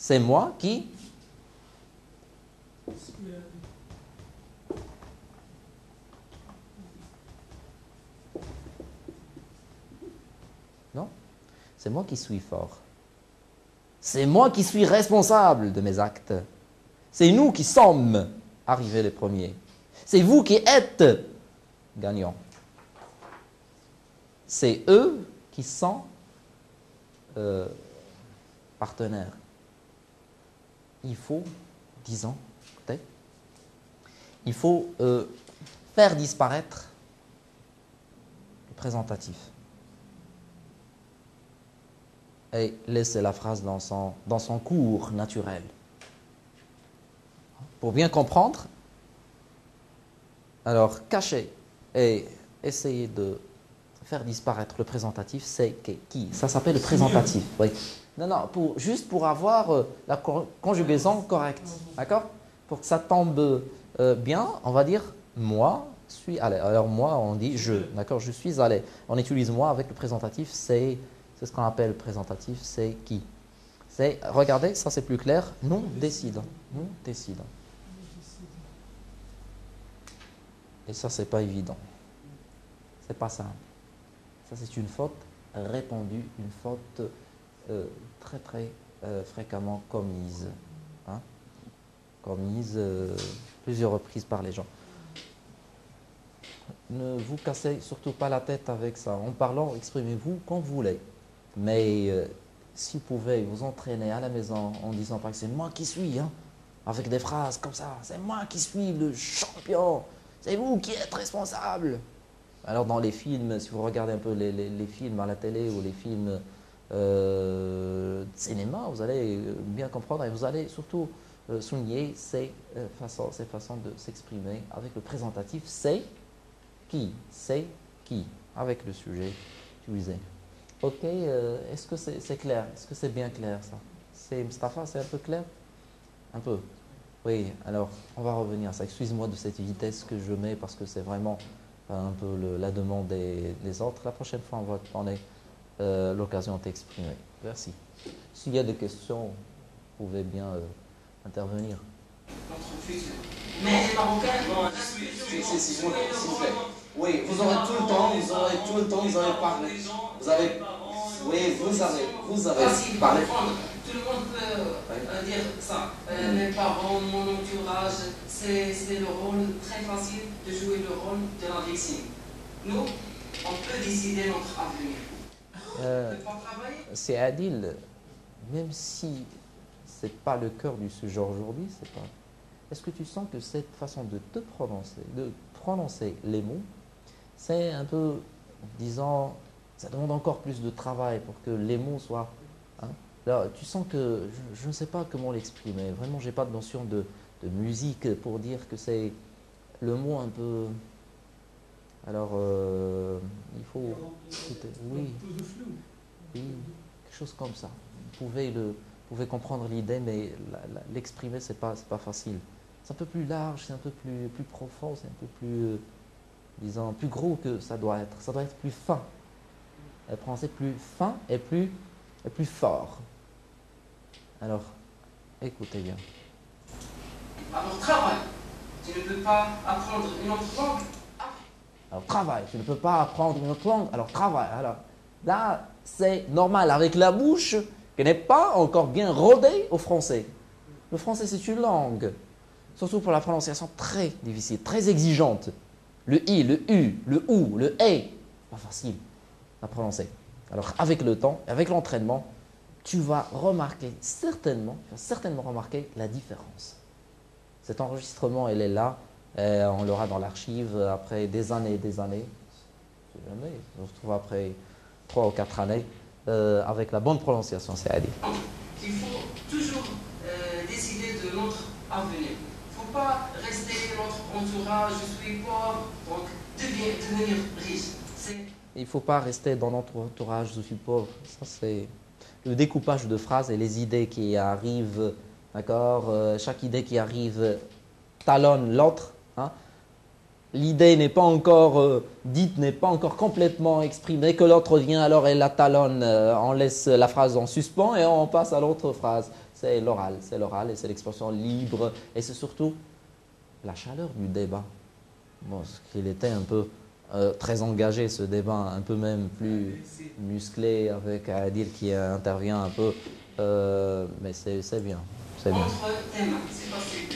C'est moi qui... Non, c'est moi qui suis fort. C'est moi qui suis responsable de mes actes. C'est nous qui sommes arrivés les premiers. C'est vous qui êtes gagnants. C'est eux qui sont partenaires. Il faut, disons, peut-être, il faut faire disparaître le présentatif et laisser la phrase dans son cours naturel. Pour bien comprendre, alors cacher et essayer de faire disparaître le présentatif, c'est qui? Ça s'appelle le présentatif. Oui. Non, juste pour avoir la conjugaison correcte. D'accord? Pour que ça tombe bien, on va dire moi suis allé. Alors moi, on dit je. D'accord? Je suis allé. On utilise moi avec le présentatif, c'est ce qu'on appelle le présentatif, c'est qui? Regardez, ça c'est plus clair. Nous décidons. Nous décidons. Et ça, c'est pas évident. C'est pas simple. Ça, c'est une faute répandue, une faute très très fréquemment commise. Hein? Commise plusieurs reprises par les gens. Ne vous cassez surtout pas la tête avec ça. En parlant, exprimez-vous comme vous voulez. Mais si vous pouvez vous entraîner à la maison en disant pas que c'est moi qui suis, hein, avec des phrases comme ça, c'est moi qui suis le champion, c'est vous qui êtes responsable. Alors dans les films, si vous regardez un peu les films à la télé ou les films de cinéma, vous allez bien comprendre et vous allez surtout souligner ces façons de s'exprimer avec le présentatif. C'est qui? Avec le sujet utilisé. Ok, est-ce que c'est clair? Est-ce que c'est bien clair ça? Mustapha, c'est un peu clair? Un peu. Oui, alors on va revenir à ça. Excuse-moi de cette vitesse que je mets parce que c'est vraiment un peu la demande des autres. La prochaine fois, on va te donner l'occasion de t'exprimer. Merci. S'il y a des questions, vous pouvez bien intervenir. Mais les Marocains, s'il vous plaît. Oui, vous aurez tout le temps, vous avez parlé. Oui, vous avez parlé. Tout le monde peut dire ça. Mes parents, mon entourage, c'est le rôle très facile de jouer le rôle de la victime. Nous, on peut décider notre avenir. On ne peut pas travailler. C'est Adil, même si ce n'est pas le cœur du sujet aujourd'hui, c'est pas. Est-ce que tu sens que cette façon de prononcer les mots, c'est un peu, disons, ça demande encore plus de travail pour que les mots soient... Hein. Alors, tu sens que, je ne sais pas comment l'exprimer, vraiment, je n'ai pas de notion de musique pour dire que c'est le mot un peu... Alors, il faut... Oui, quelque chose comme ça. Vous pouvez comprendre l'idée, mais l'exprimer, c'est pas facile. C'est un peu plus large, c'est un peu plus profond, c'est un peu plus, disons, plus gros que ça doit être. Ça doit être plus fin. Le français plus fin et plus fort. Alors, écoutez bien. Alors, travail. Tu ne peux pas apprendre une autre langue. Alors, travail. Tu ne peux pas apprendre une autre langue. Alors, travail. Alors, là, c'est normal avec la bouche qui n'est pas encore bien rodée au français. Le français, c'est une langue, surtout pour la prononciation, très difficile, très exigeante. Le i, le u, le ou, le e, pas facile à prononcer. Alors, avec le temps, avec l'entraînement, tu vas certainement remarquer la différence. Cet enregistrement, il est là, on l'aura dans l'archive après des années et des années. Jamais, on se retrouve après 3 ou 4 années avec la bonne prononciation, c'est à dire. Il faut toujours décider de notre avenir. Il ne faut pas rester notre entourage, je suis pauvre, donc devenir riche. Il ne faut pas rester dans notre entourage, je suis pauvre. Ça, c'est le découpage de phrases et les idées qui arrivent, d'accord? Chaque idée qui arrive talonne l'autre. Hein? l'idée n'est pas encore dite, n'est pas encore complètement exprimée, que l'autre vient alors et la talonne, on laisse la phrase en suspens et on passe à l'autre phrase. C'est l'oral et c'est l'expression libre et c'est surtout la chaleur du débat. Bon, parce qu'il était un peu très engagé ce débat, un peu même plus musclé avec Adil qui intervient un peu, mais c'est bien. C'est bien. Entre thèmes, c'est facile.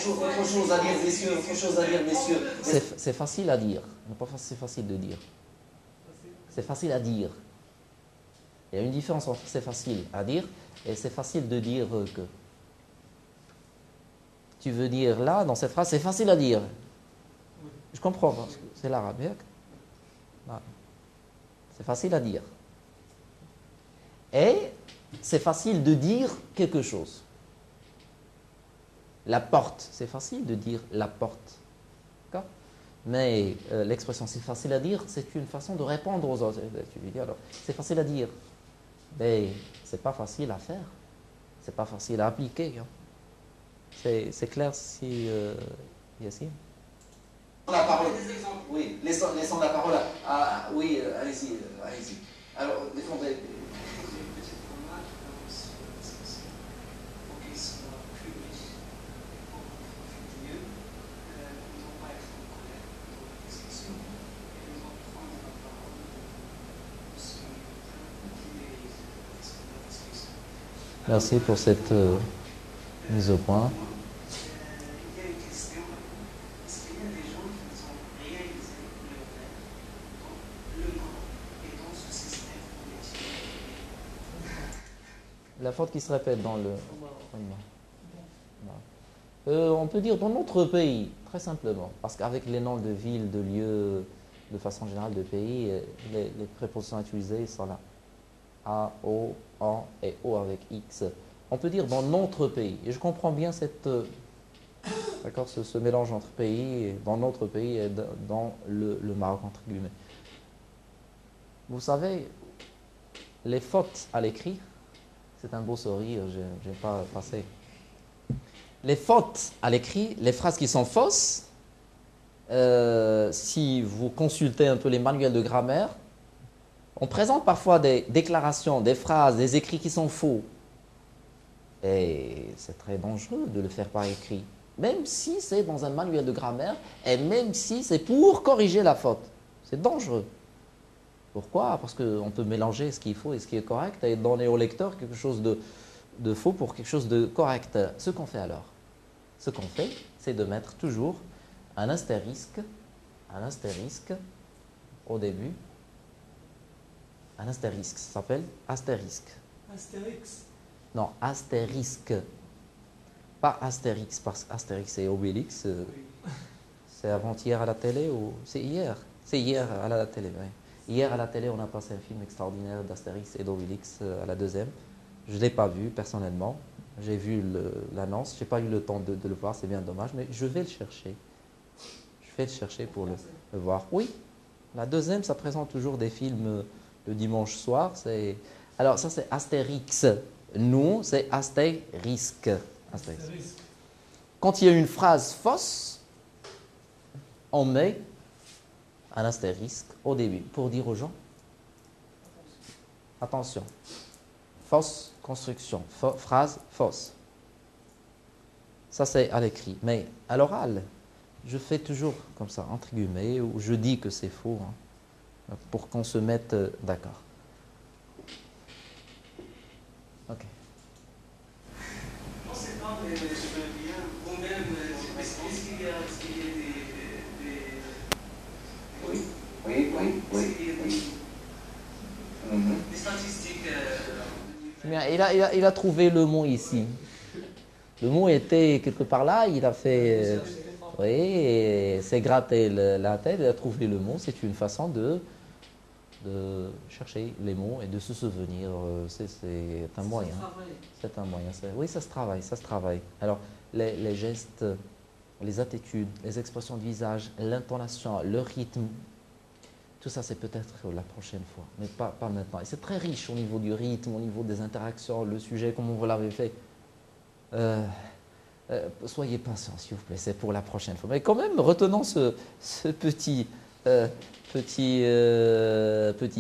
Autre chose à dire, messieurs, autre chose à dire, messieurs. C'est facile à dire, mais pas c'est facile de dire. C'est facile à dire. Il y a une différence entre c'est facile à dire et c'est facile de dire que. Tu veux dire là, dans cette phrase, c'est facile à dire. Je comprends, parce que c'est l'arabe. C'est facile à dire. Et c'est facile de dire quelque chose. La porte, c'est facile de dire la porte. D'accord? Mais l'expression c'est facile à dire, c'est une façon de répondre aux autres. Tu veux dire, alors, c'est facile à dire, mais c'est pas facile à faire. C'est pas facile à appliquer. Hein. C'est clair si Yassine? La parole. Oui, laissons la parole à oui, allez-y, allez-y. Alors, défendez. Merci pour cette mise au point. Il y a une question, est-ce qu'il y a des gens qui ont réalisé le mal et dans ce système politique? La faute qui se répète dans le... on peut dire dans notre pays, très simplement, parce qu'avec les noms de villes, de lieux, de façon générale de pays, les prépositions utilisées sont là. A, O, en et O avec X. On peut dire dans notre pays. Et je comprends bien cette, d'accord, ce mélange entre pays, et dans notre pays et dans le Maroc, entre guillemets. Vous savez, les fautes à l'écrit, c'est un beau sourire, je n'ai pas passé. Les fautes à l'écrit, les phrases qui sont fausses, si vous consultez un peu les manuels de grammaire, on présente parfois des déclarations, des phrases, des écrits qui sont faux. Et c'est très dangereux de le faire par écrit. Même si c'est dans un manuel de grammaire et même si c'est pour corriger la faute. C'est dangereux. Pourquoi? Parce qu'on peut mélanger ce qu'il faut et ce qui est correct et donner au lecteur quelque chose de faux pour quelque chose de correct. Ce qu'on fait alors, ce qu'on fait, c'est de mettre toujours un astérisque au début. Un astérisque, ça s'appelle astérisque. Astérix. Non, astérisque. Pas Astérix, parce qu'Astérix et Obélix, c'est avant-hier à la télé ou c'est hier? C'est hier à la télé, oui. Hier à la télé, on a passé un film extraordinaire d'Astérix et d'Obélix à la deuxième. Je ne l'ai pas vu personnellement. J'ai vu l'annonce. Je n'ai pas eu le temps de le voir, c'est bien dommage, mais je vais le chercher. Je vais le chercher pour le voir. Oui, la deuxième, ça présente toujours des films le dimanche soir. Alors ça, c'est Astérix. Nous, c'est astérisque. Astérix. Quand il y a une phrase fausse, on met un astérisque au début pour dire aux gens attention, fausse construction, phrase fausse. Ça, c'est à l'écrit. Mais à l'oral, je fais toujours comme ça, entre guillemets, où je dis que c'est faux, hein, pour qu'on se mette d'accord. Ok. Non, c'est pas, mais je veux bien, ou même, est-ce qu'il y a des... Oui. Est-ce qu'il y a des statistiques Bien, il a trouvé le mot ici. Le mot était quelque part là, il a fait... oui, s'est gratté la tête, il a trouvé le mot. C'est une façon de chercher les mots et de se souvenir. C'est un moyen. C'est un moyen. Oui, ça se travaille. Alors, les gestes, les attitudes, les expressions de visage, l'intonation, le rythme, tout ça, c'est peut-être la prochaine fois, mais pas maintenant. Et c'est très riche au niveau du rythme, au niveau des interactions, le sujet, comment vous l'avez fait. Soyez patient, s'il vous plaît, c'est pour la prochaine fois. Mais quand même, retenons ce petite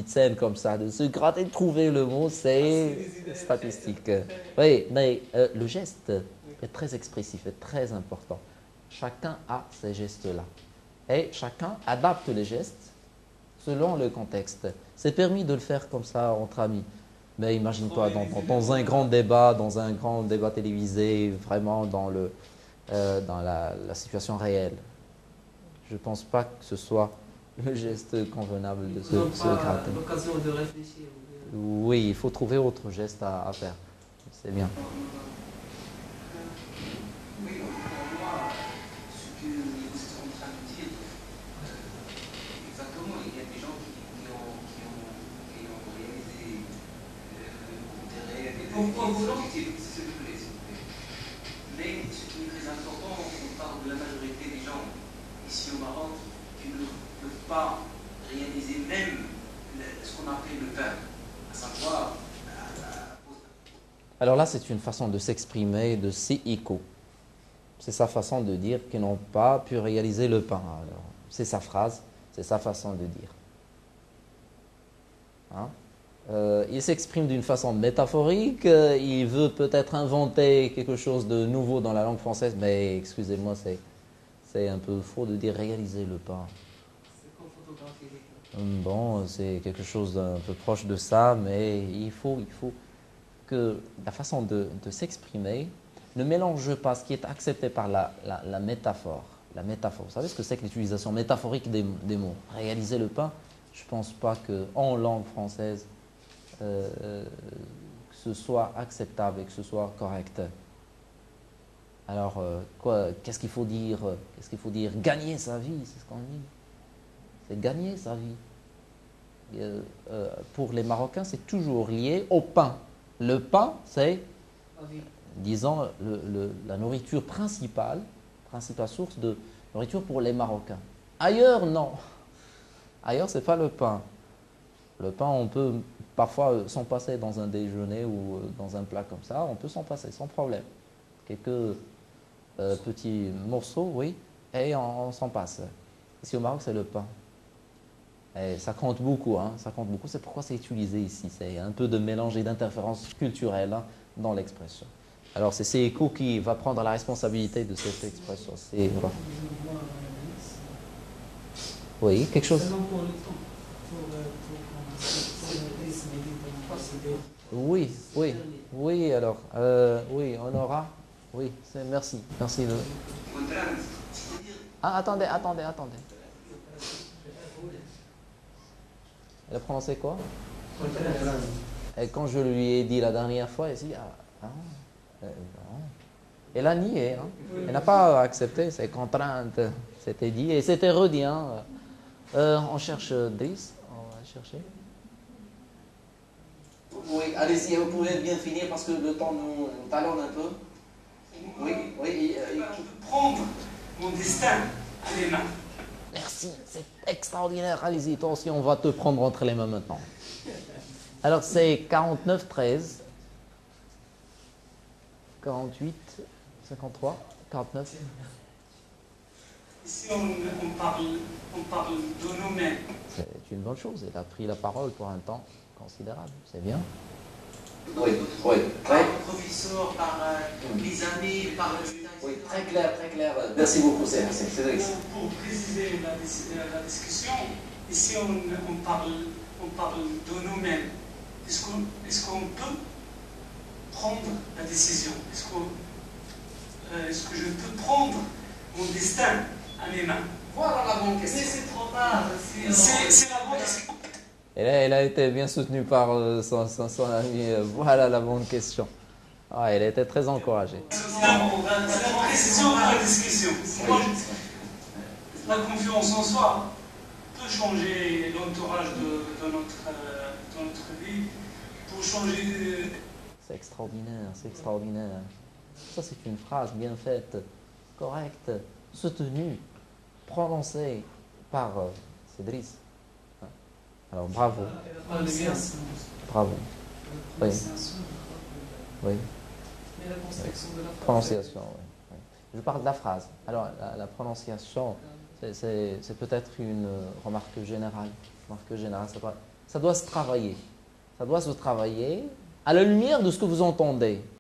scène comme ça, de se gratter, de trouver le mot, c'est statistique. Oui, mais le geste est très expressif, est très important. Chacun a ces gestes-là. Et chacun adapte les gestes selon le contexte. C'est permis de le faire comme ça entre amis. Mais imagine-toi dans un grand débat télévisé, vraiment dans la situation réelle. Je ne pense pas que ce soit le geste convenable de se gratter. L'occasion de réfléchir. Oui, il faut trouver autre geste à faire. C'est bien. Oui, pour moi, ce que vous êtes en train de dire, exactement, il y a des gens qui ont réalisé des rêves et des objectifs, s'il vous plaît. Mais ce qui est très important, on parle de la majorité des gens ici au Maroc qui ne peuvent pas réaliser même ce qu'on appelle le pain, à savoir Alors là, c'est une façon de s'exprimer de Seiko. C'est sa façon de dire qu'ils n'ont pas pu réaliser le pain. C'est sa phrase, c'est sa façon de dire. Hein? Il s'exprime d'une façon métaphorique, il veut peut-être inventer quelque chose de nouveau dans la langue française, mais excusez-moi, c'est un peu faux de dire réaliser le pain. C'est comme photographier. Bon, c'est quelque chose d'un peu proche de ça, mais il faut que la façon de s'exprimer ne mélange pas ce qui est accepté par la métaphore. La métaphore, vous savez ce que c'est que l'utilisation métaphorique des mots? Réaliser le pain, je ne pense pas qu'en langue française, que ce soit acceptable et que ce soit correct. Alors, qu'est-ce qu'il faut dire? Qu'est-ce qu'il faut dire? Gagner sa vie, c'est ce qu'on dit. C'est gagner sa vie. Pour les Marocains, c'est toujours lié au pain. Le pain, c'est, disons, la nourriture principale source de nourriture pour les Marocains. Ailleurs, non. Ailleurs, ce n'est pas le pain. Le pain, on peut parfois s'en passer dans un déjeuner ou dans un plat comme ça. On peut s'en passer sans problème. Quelques petits morceaux, oui, et on s'en passe. Ici au Maroc, c'est le pain. Et ça compte beaucoup, hein, ça compte beaucoup. C'est pourquoi c'est utilisé ici. C'est un peu de mélange et d'interférence culturelle hein, dans l'expression. Alors, c'est Seiko qui va prendre la responsabilité de cette expression. Voilà. Oui, quelque chose. Oui, oui, oui, alors, oui, on aura. Oui, merci. Merci. Ah, attendez. Elle a prononcé quoi? Et quand je lui ai dit la dernière fois, elle s'est dit, elle a nié. Hein. Elle n'a pas accepté, c'est contrainte. C'était dit et c'était redit. Hein. On cherche Driss, on va chercher. Oui, allez-y, vous pouvez bien finir parce que le temps nous talonne un peu. Oui. Je peux prendre mon destin à mes mains. Merci, c'est extraordinaire. Allez-y, toi aussi, on va te prendre entre les mains maintenant. Alors, c'est 49, 13, 48, 53, 49. Ici, on parle de nous-mêmes. C'est une bonne chose. Elle a pris la parole pour un temps considérable. C'est bien. Oui. Par le professeur, par les amis, par le... Oui, très clair. Merci beaucoup, c'est Pour préciser la discussion, ici on parle de nous-mêmes. Est-ce qu'on peut prendre la décision? Est-ce que je peux prendre mon destin à mes mains? Voilà la bonne question. Mais c'est trop tard. C'est la bonne question. Et là, elle a été bien soutenue par son ami. Voilà la bonne question. Ah, elle a été très encouragée. C'est la précision de la discussion. La confiance en soi peut changer l'entourage de notre vie, pour changer... C'est extraordinaire. Ça, c'est une phrase bien faite, correcte, soutenue, prononcée par Cédric. Alors, bravo. Bravo. Oui. Mais la construction de la phrase. Prononciation, oui. Je parle de la phrase. Alors, la prononciation, c'est peut-être une remarque générale. Ça doit se travailler. Ça doit se travailler à la lumière de ce que vous entendez.